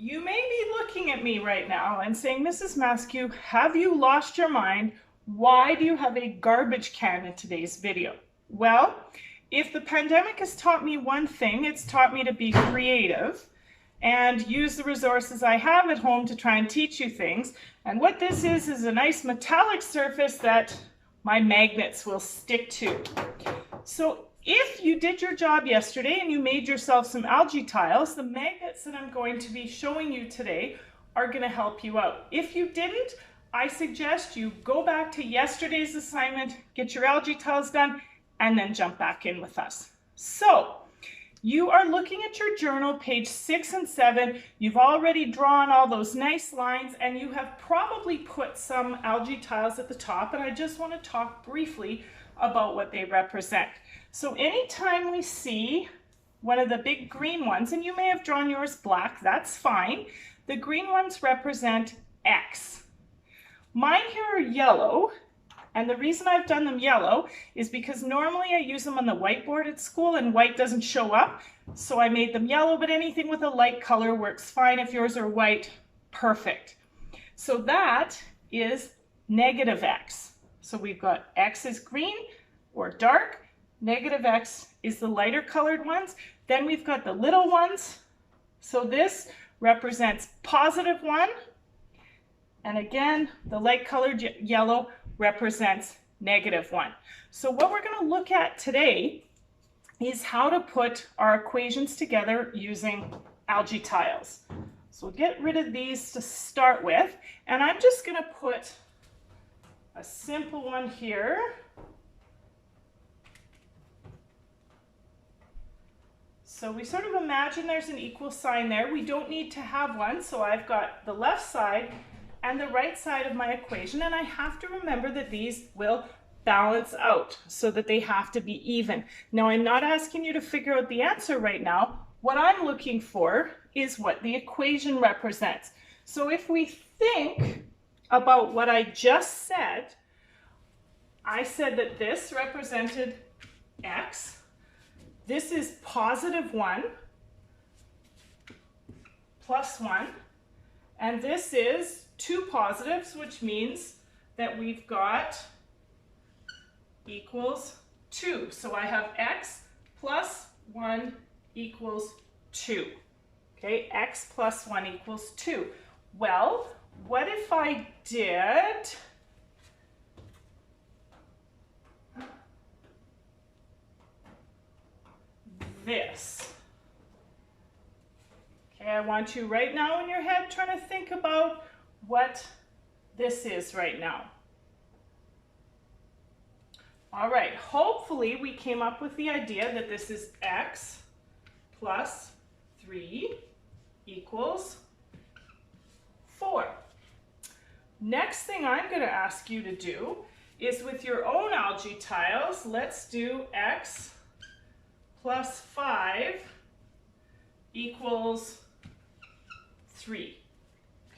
You may be looking at me right now and saying, Mrs. Maskew, have you lost your mind? Why do you have a garbage can in today's video? Well, if the pandemic has taught me one thing, it's taught me to be creative and use the resources I have at home to try and teach you things. And what this is a nice metallic surface that my magnets will stick to. So if you did your job yesterday and you made yourself some algae tiles, the magnets that I'm going to be showing you today are going to help you out. If you didn't, I suggest you go back to yesterday's assignment, get your algae tiles done, and then jump back in with us. So you are looking at your journal, page 6 and 7. You've already drawn all those nice lines, and you have probably put some algae tiles at the top, and I just want to talk briefly about what they represent. So anytime we see one of the big green ones, and you may have drawn yours black, that's fine. The green ones represent X. Mine here are yellow, and the reason I've done them yellow is because normally I use them on the whiteboard at school and white doesn't show up, so I made them yellow, but anything with a light color works fine. If yours are white, perfect. So that is negative X. So we've got X is green or dark, negative X is the lighter colored ones. Then we've got the little ones. So this represents positive 1. And again, the light colored yellow represents negative 1. So what we're going to look at today is how to put our equations together using algae tiles. So we'll get rid of these to start with. And I'm just going to put a simple one here. So we sort of imagine there's an equal sign there. We don't need to have one, so I've got the left side and the right side of my equation, and I have to remember that these will balance out so that they have to be even. Now, I'm not asking you to figure out the answer right now. What I'm looking for is what the equation represents. So if we think about what I just said, I said that this represented X. This is positive 1 plus 1, and this is two positives, which means that we've got equals 2. So I have X plus 1 equals 2. Okay, X plus 1 equals 2. Well, what if I did this? Okay, I want you right now in your head trying to think about what this is right now. All right, hopefully we came up with the idea that this is X plus 3 equals 4. Next thing I'm going to ask you to do is with your own algae tiles, let's do X plus 5 equals 3.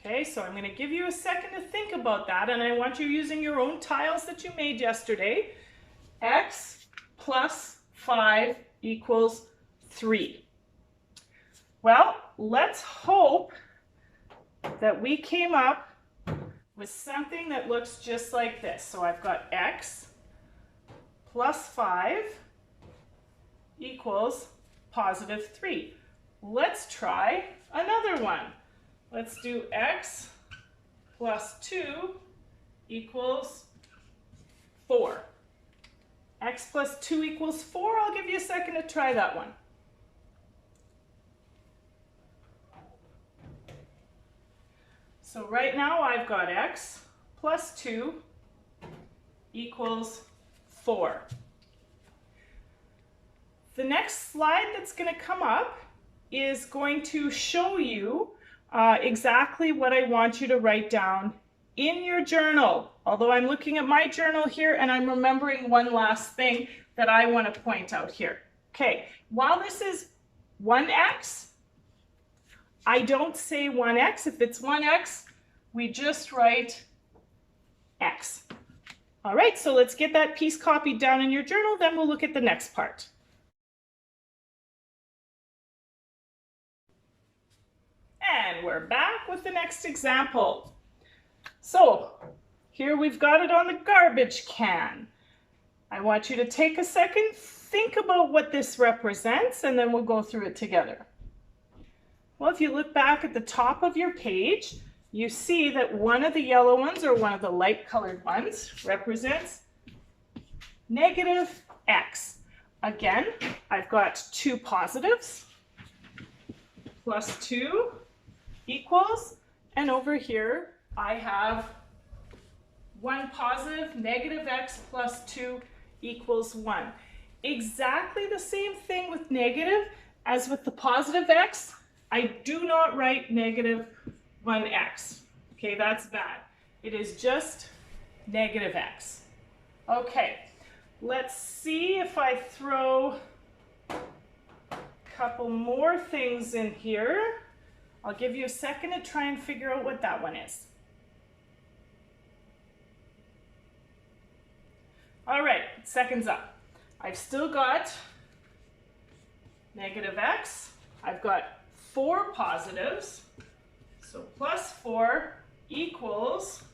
Okay, so I'm going to give you a second to think about that, and I want you using your own tiles that you made yesterday. X plus 5 equals 3. Well, let's hope that we came up with something that looks just like this. So I've got X plus 5 equals positive 3. Let's try another one. Let's do X plus 2 equals 4. X plus 2 equals 4. I'll give you a second to try that one. So right now I've got X plus 2 equals 4. The next slide that's going to come up is going to show you exactly what I want you to write down in your journal. Although I'm looking at my journal here and I'm remembering one last thing that I want to point out here. Okay, while this is 1x, I don't say 1x. If it's 1x, we just write x. All right, so let's get that piece copied down in your journal, then we'll look at the next part. And we're back with the next example. So here we've got it on the garbage can. I want you to take a second, think about what this represents, and then we'll go through it together. Well, if you look back at the top of your page, you see that one of the yellow ones, or one of the light colored ones, represents negative x. Again, I've got two positives, plus 2 equals, and over here I have one positive, negative x plus 2 equals 1. Exactly the same thing with negative as with the positive x. I do not write negative 1x. Okay, that's bad. It is just negative x. Okay, let's see if I throw a couple more things in here. I'll give you a second to try and figure out what that one is. All right, seconds up. I've still got negative x. I've got 4 positives. So plus 4 equals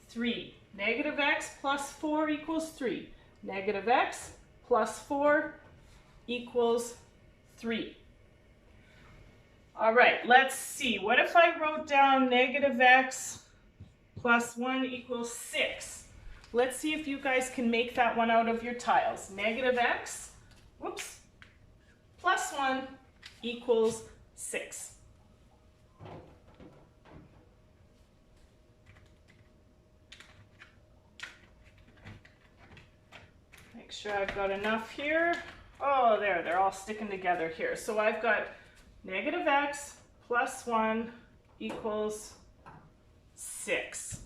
3. Negative x plus 4 equals 3. Negative x plus 4 equals 3. All right, let's see. What if I wrote down negative x plus 1 equals 6? Let's see if you guys can make that one out of your tiles. Negative x, whoops, plus 1 equals 6. Make sure I've got enough here. Oh, there, they're all sticking together here. So I've got negative x plus 1 equals 6.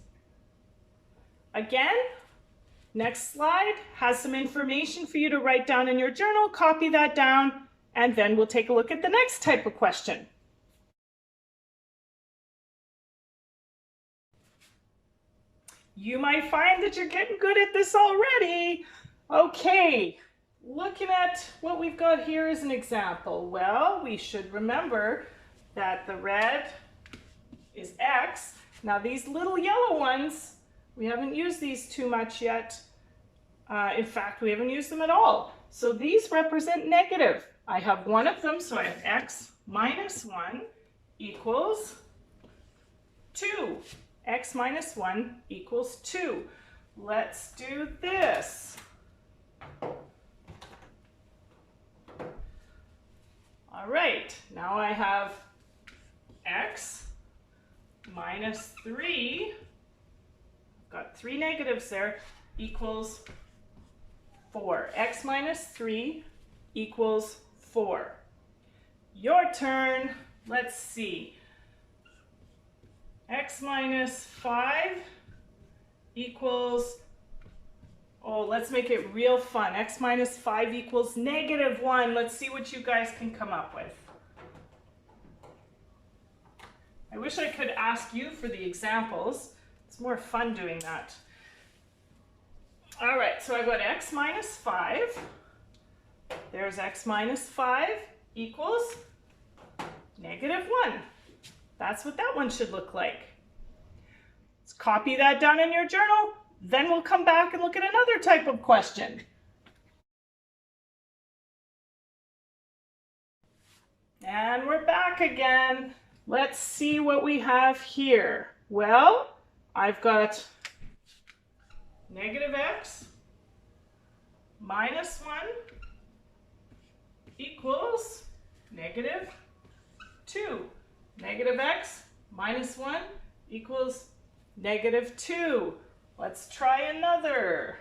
Again, next slide has some information for you to write down in your journal. Copy that down, and then we'll take a look at the next type of question. You might find that you're getting good at this already. Okay, looking at what we've got here as an example. Well, we should remember that the red is x. Now these little yellow ones, we haven't used these too much yet. In fact, we haven't used them at all. So these represent negative. I have one of them, so I have x minus 1 equals 2. X minus 1 equals 2. Let's do this. All right, now I have x minus 3, I've got 3 negatives there, equals 4. X minus 3 equals 4. Your turn. Let's see. X minus 5 equals, oh, let's make it real fun. X minus 5 equals negative 1. Let's see what you guys can come up with. I wish I could ask you for the examples. It's more fun doing that. All right, so I've got x minus 5. There's x minus 5 equals negative 1. That's what that one should look like. Let's copy that down in your journal. Then we'll come back and look at another type of question. And we're back again. Let's see what we have here. Well, I've got negative x minus 1 equals negative 2. Negative x minus 1 equals negative 2. Let's try another.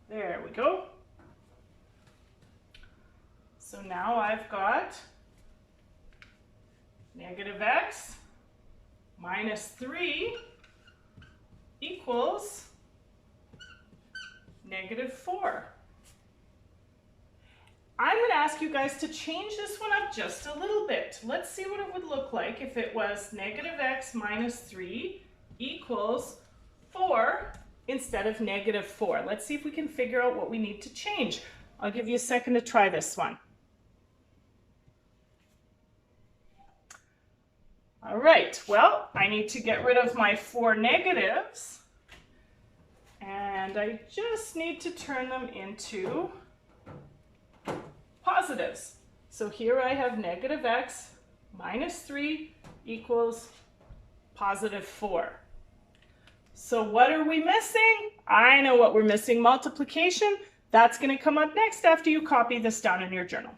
There we go. So now I've got negative x minus 3 equals negative 4. I'm going to ask you guys to change this one up just a little bit. Let's see what it would look like if it was negative x minus 3 equals 4 instead of negative 4. Let's see if we can figure out what we need to change. I'll give you a second to try this one. All right, well, I need to get rid of my 4 negatives, and I just need to turn them into positives. So here I have negative x minus 3 equals positive 4. So what are we missing? I know what we're missing, multiplication. That's going to come up next after you copy this down in your journal.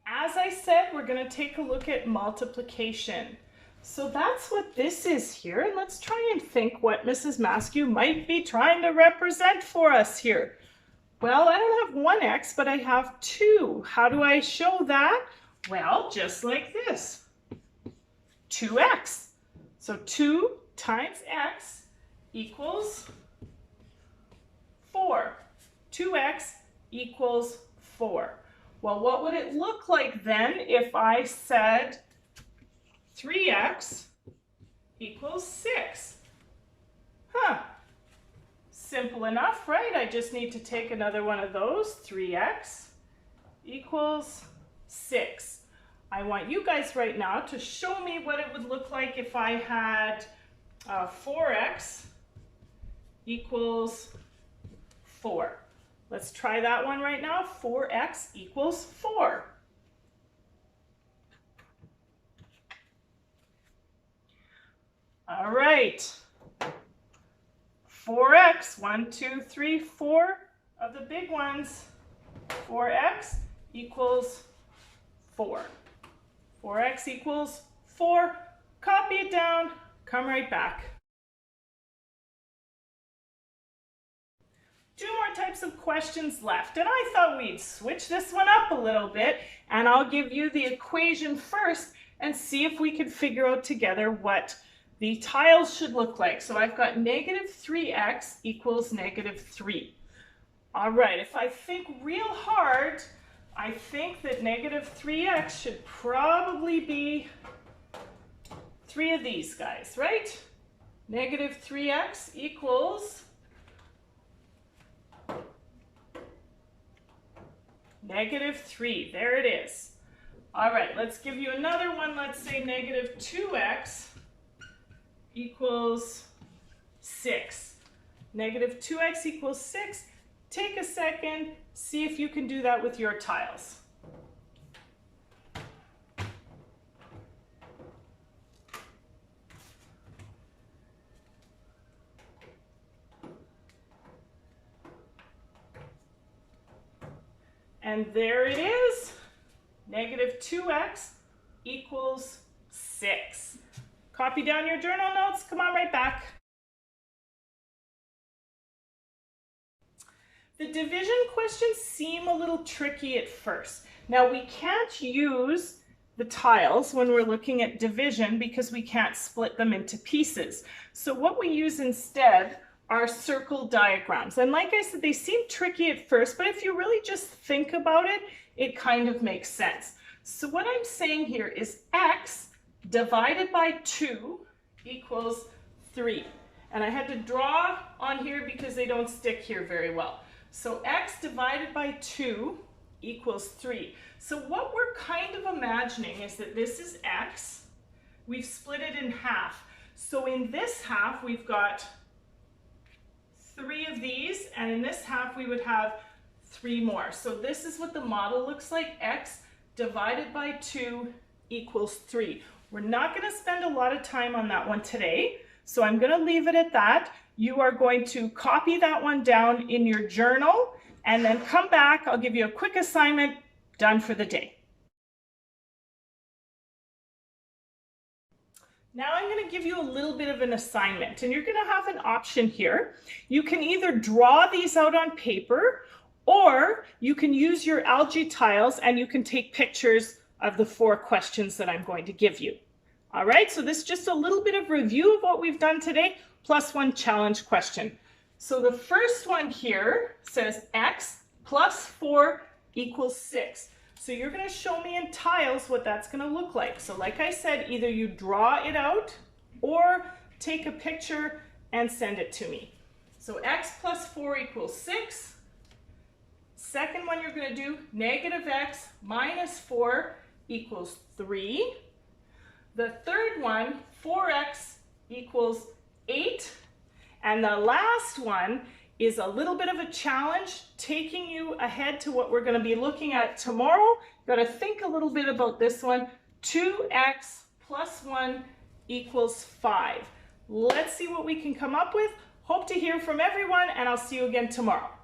As I said, we're going to take a look at multiplication. So that's what this is here, and let's try and think what Mrs. Maskew might be trying to represent for us here. Well, I don't have 1x, but I have 2. How do I show that? Well, just like this. 2x. So 2 times x equals 4. 2x equals 4. Well, what would it look like then if I said 3x equals 6? Simple enough, right? I just need to take another one of those. 3x equals 6. I want you guys right now to show me what it would look like if I had 4x equals 4. Let's try that one right now. 4x equals 4. All right. 4x, 1, 2, 3, 4 of the big ones. 4x equals 4. 4x equals 4. Copy it down, come right back. 2 more types of questions left, and I thought we'd switch this one up a little bit, and I'll give you the equation first and see if we can figure out together what the tiles should look like. So I've got negative 3x equals negative 3. All right, if I think real hard, I think that negative 3x should probably be 3 of these guys, right? Negative 3x equals negative 3. There it is. All right, let's give you another one. Let's say negative 2x equals 6. Negative 2x equals 6. Take a second, see if you can do that with your tiles. And there it is. Negative 2x equals 6. Copy down your journal notes. Come on right back. The division questions seem a little tricky at first. Now we can't use the tiles when we're looking at division because we can't split them into pieces. So what we use instead are circle diagrams. And like I said, they seem tricky at first, but if you really just think about it, it kind of makes sense. So what I'm saying here is x divided by 2 equals 3. And I had to draw on here because they don't stick here very well. So x divided by 2 equals 3. So what we're kind of imagining is that this is x. We've split it in half. So in this half, we've got 3 of these, and in this half, we would have 3 more. So this is what the model looks like. X divided by 2 equals 3. We're not going to spend a lot of time on that one today, so I'm going to leave it at that. You are going to copy that one down in your journal and then come back. I'll give you a quick assignment. Done for the day. Now I'm going to give you a little bit of an assignment, and you're going to have an option here. You can either draw these out on paper, or you can use your Alge tiles and you can take pictures of the 4 questions that I'm going to give you. All right, so this is just a little bit of review of what we've done today, plus 1 challenge question. So the first one here says x plus 4 equals 6. So you're going to show me in tiles what that's going to look like. So like I said, either you draw it out or take a picture and send it to me. So x plus 4 equals 6. Second one you're going to do, negative x minus 4 equals 3. The third one, 4x equals 8. And the last one is a little bit of a challenge, taking you ahead to what we're going to be looking at tomorrow. Got to think a little bit about this one. 2x plus 1 equals 5. Let's see what we can come up with. Hope to hear from everyone, and I'll see you again tomorrow.